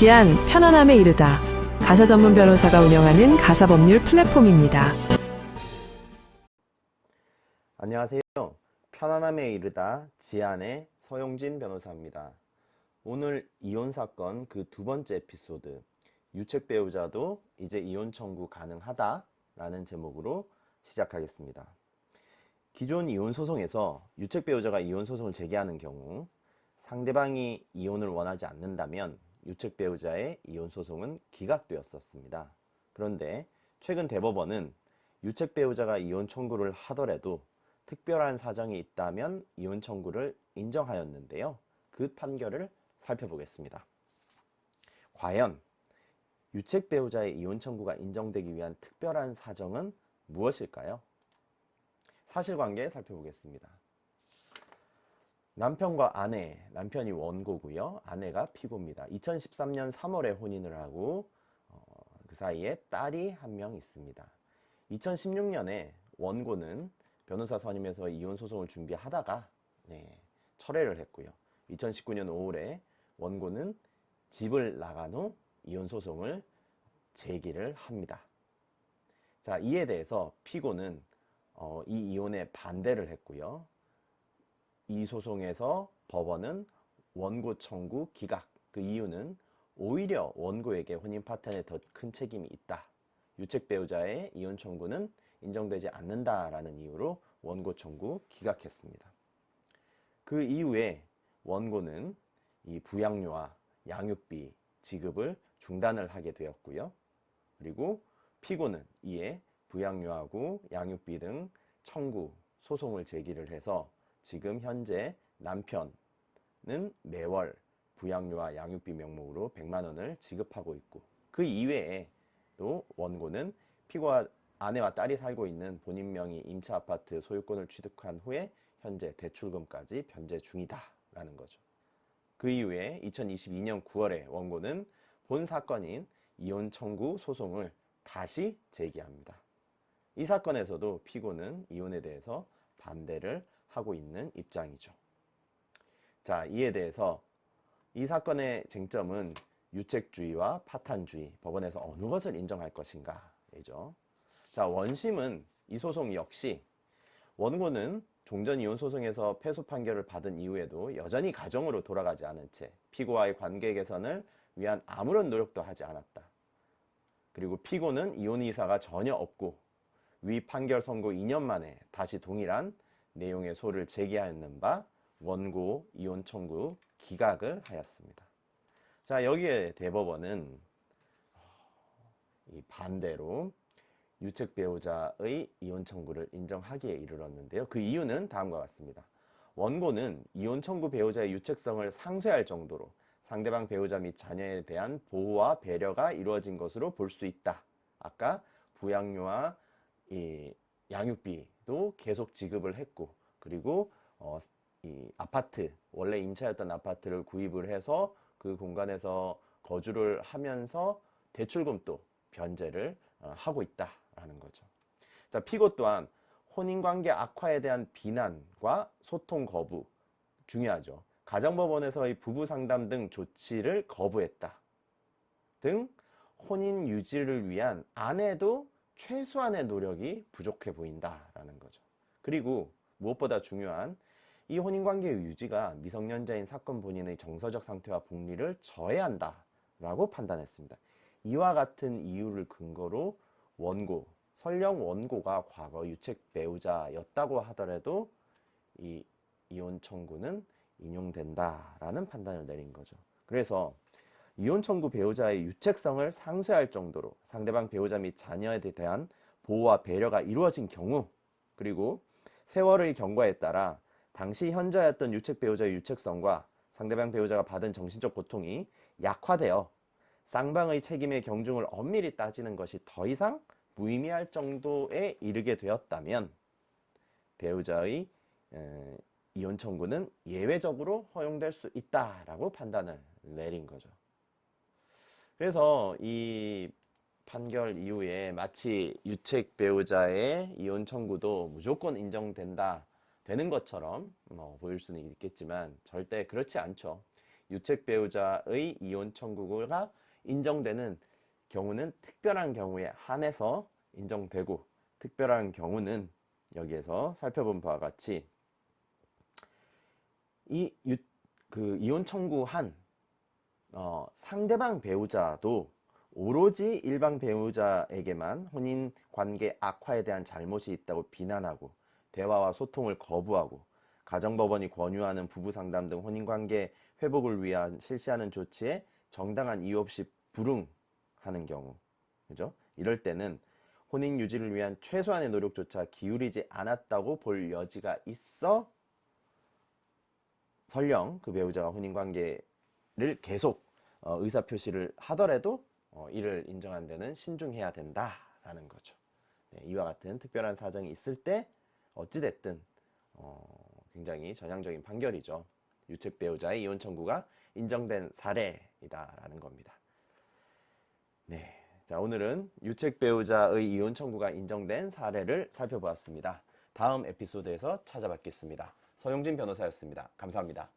지안, 편안함에 이르다. 가사 전문 변호사가 운영하는 가사법률 플랫폼입니다. 안녕하세요. 편안함에 이르다 지안의 서용진 변호사입니다. 오늘 이혼 사건 그 두 번째 에피소드, 유책 배우자도 이제 이혼 청구 가능하다 라는 제목으로 시작하겠습니다. 기존 이혼 소송에서 유책 배우자가 이혼 소송을 제기하는 경우 상대방이 이혼을 원하지 않는다면 유책 배우자의 이혼 소송은 기각되었었습니다. 그런데 최근 대법원은 유책 배우자가 이혼 청구를 하더라도 특별한 사정이 있다면 이혼 청구를 인정하였는데요. 그 판결을 살펴보겠습니다. 과연 유책 배우자의 이혼 청구가 인정되기 위한 특별한 사정은 무엇일까요? 사실관계 살펴보겠습니다. 남편과 아내, 남편이 원고고요. 아내가 피고입니다. 2013년 3월에 혼인을 하고 그 사이에 딸이 한 명 있습니다. 2016년에 원고는 변호사 선임해서 이혼 소송을 준비하다가 철회를 했고요. 2019년 5월에 원고는 집을 나간 후 이혼 소송을 제기를 합니다. 자, 이에 대해서 피고는 이 이혼에 반대를 했고요. 이 소송에서 법원은 원고 청구 기각, 그 이유는 오히려 원고에게 혼인 파탄에 더 큰 책임이 있다. 유책 배우자의 이혼 청구는 인정되지 않는다라는 이유로 원고 청구 기각했습니다. 그 이후에 원고는 이 부양료와 양육비 지급을 중단을 하게 되었고요. 그리고 피고는 이에 부양료하고 양육비 등 청구 소송을 제기를 해서 지금 현재 남편은 매월 부양료와 양육비 명목으로 100만 원을 지급하고 있고, 그 이외에 또 원고는 피고와 아내와 딸이 살고 있는 본인 명의 임차 아파트 소유권을 취득한 후에 현재 대출금까지 변제 중이다 라는 거죠. 그 이후에 2022년 9월에 원고는 본 사건인 이혼 청구 소송을 다시 제기합니다. 이 사건에서도 피고는 이혼에 대해서 반대를 하고 있는 입장이죠. 자, 이에 대해서 이 사건의 쟁점은 유책주의와 파탄주의, 법원에서 어느 것을 인정할 것인가이죠. 자, 원심은 이 소송 역시 원고는 종전 이혼 소송에서 패소 판결을 받은 이후에도 여전히 가정으로 돌아가지 않은 채 피고와의 관계 개선을 위한 아무런 노력도 하지 않았다. 그리고 피고는 이혼 의사가 전혀 없고 위 판결 선고 2년 만에 다시 동일한 내용의 소를 제기하였는 바 원고 이혼 청구 기각을 하였습니다. 자, 여기에 대법원은 이 반대로 유책 배우자의 이혼 청구를 인정하기에 이르렀는데요. 그 이유는 다음과 같습니다. 원고는 이혼 청구 배우자의 유책성을 상쇄할 정도로 상대방 배우자 및 자녀에 대한 보호와 배려가 이루어진 것으로 볼 수 있다. 아까 부양료와 이 양육비도 계속 지급을 했고, 그리고 이 아파트, 원래 임차였던 아파트를 구입을 해서 그 공간에서 거주를 하면서 대출금도 변제를 하고 있다라는 거죠. 자, 피고 또한 혼인관계 악화에 대한 비난과 소통 거부, 중요하죠. 가정법원에서의 부부상담 등 조치를 거부했다 등 혼인 유지를 위한 아내도 최소한의 노력이 부족해 보인다라는 거죠. 그리고 무엇보다 중요한 이 혼인관계 유지가 미성년자인 사건 본인의 정서적 상태와 복리를 저해한다라고 판단했습니다. 이와 같은 이유를 근거로 원고, 설령 원고가 과거 유책 배우자였다고 하더라도 이 이혼 청구는 인용된다라는 판단을 내린 거죠. 그래서 이혼 청구 배우자의 유책성을 상쇄할 정도로 상대방 배우자 및 자녀에 대한 보호와 배려가 이루어진 경우, 그리고 세월의 경과에 따라 당시 현저했던 유책 배우자의 유책성과 상대방 배우자가 받은 정신적 고통이 약화되어 쌍방의 책임의 경중을 엄밀히 따지는 것이 더 이상 무의미할 정도에 이르게 되었다면 배우자의 이혼 청구는 예외적으로 허용될 수 있다라고 판단을 내린 거죠. 그래서 이 판결 이후에 마치 유책 배우자의 이혼 청구도 무조건 인정된다 되는 것처럼 보일 수는 있겠지만 절대 그렇지 않죠. 유책 배우자의 이혼 청구가 인정되는 경우는 특별한 경우에 한해서 인정되고, 특별한 경우는 여기에서 살펴본 바와 같이 이혼 청구한 상대방 배우자도 오로지 일방 배우자에게만 혼인 관계 악화에 대한 잘못이 있다고 비난하고, 대화와 소통을 거부하고, 가정법원이 권유하는 부부 상담 등 혼인 관계 회복을 위한 실시하는 조치에 정당한 이유 없이 불응하는 경우, 그죠? 이럴 때는 혼인 유지를 위한 최소한의 노력조차 기울이지 않았다고 볼 여지가 있어, 설령 그 배우자가 혼인 관계를 계속 의사표시를 하더라도 이를 인정한 데는 신중해야 된다라는 거죠. 네, 이와 같은 특별한 사정이 있을 때 어찌됐든 굉장히 전향적인 판결이죠. 유책 배우자의 이혼 청구가 인정된 사례이다라는 겁니다. 네, 자, 오늘은 유책 배우자의 이혼 청구가 인정된 사례를 살펴보았습니다. 다음 에피소드에서 찾아뵙겠습니다. 서용진 변호사였습니다. 감사합니다.